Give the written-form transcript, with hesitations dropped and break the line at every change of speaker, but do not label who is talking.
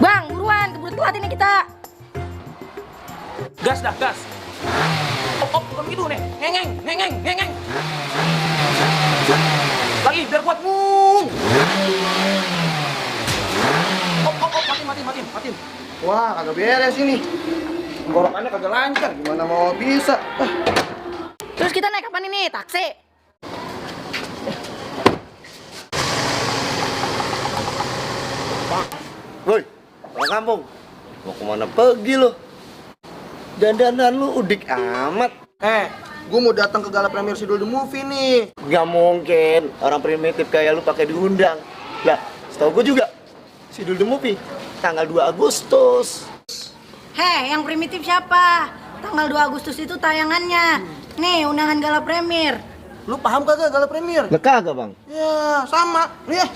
Bang, buruan, keburu telat ini kita.
Gas dah, gas. Op, bukan gitu nih. Ngengeng. Lagi, biar kuat. Op, matiin.
Wah, kagak beres ini. Gorokannya kagak lancar, gimana mau bisa?
Terus kita naik kapan ini? Taksi.
Woi, orang kampung, mau kemana pergi lo? Dandanan lu udik amat. Gue mau datang ke gala premier Sidul The Movie nih. Gak mungkin, orang primitif kayak lu pakai diundang. Lah, setahu gue juga, Sidul The Movie tanggal 2 Agustus.
Hei, yang primitif siapa? Tanggal 2 Agustus itu tayangannya. Nih, undangan gala premier.
Lu paham kagak gala premier? Lah kagak bang. Ya, sama. Nih ya.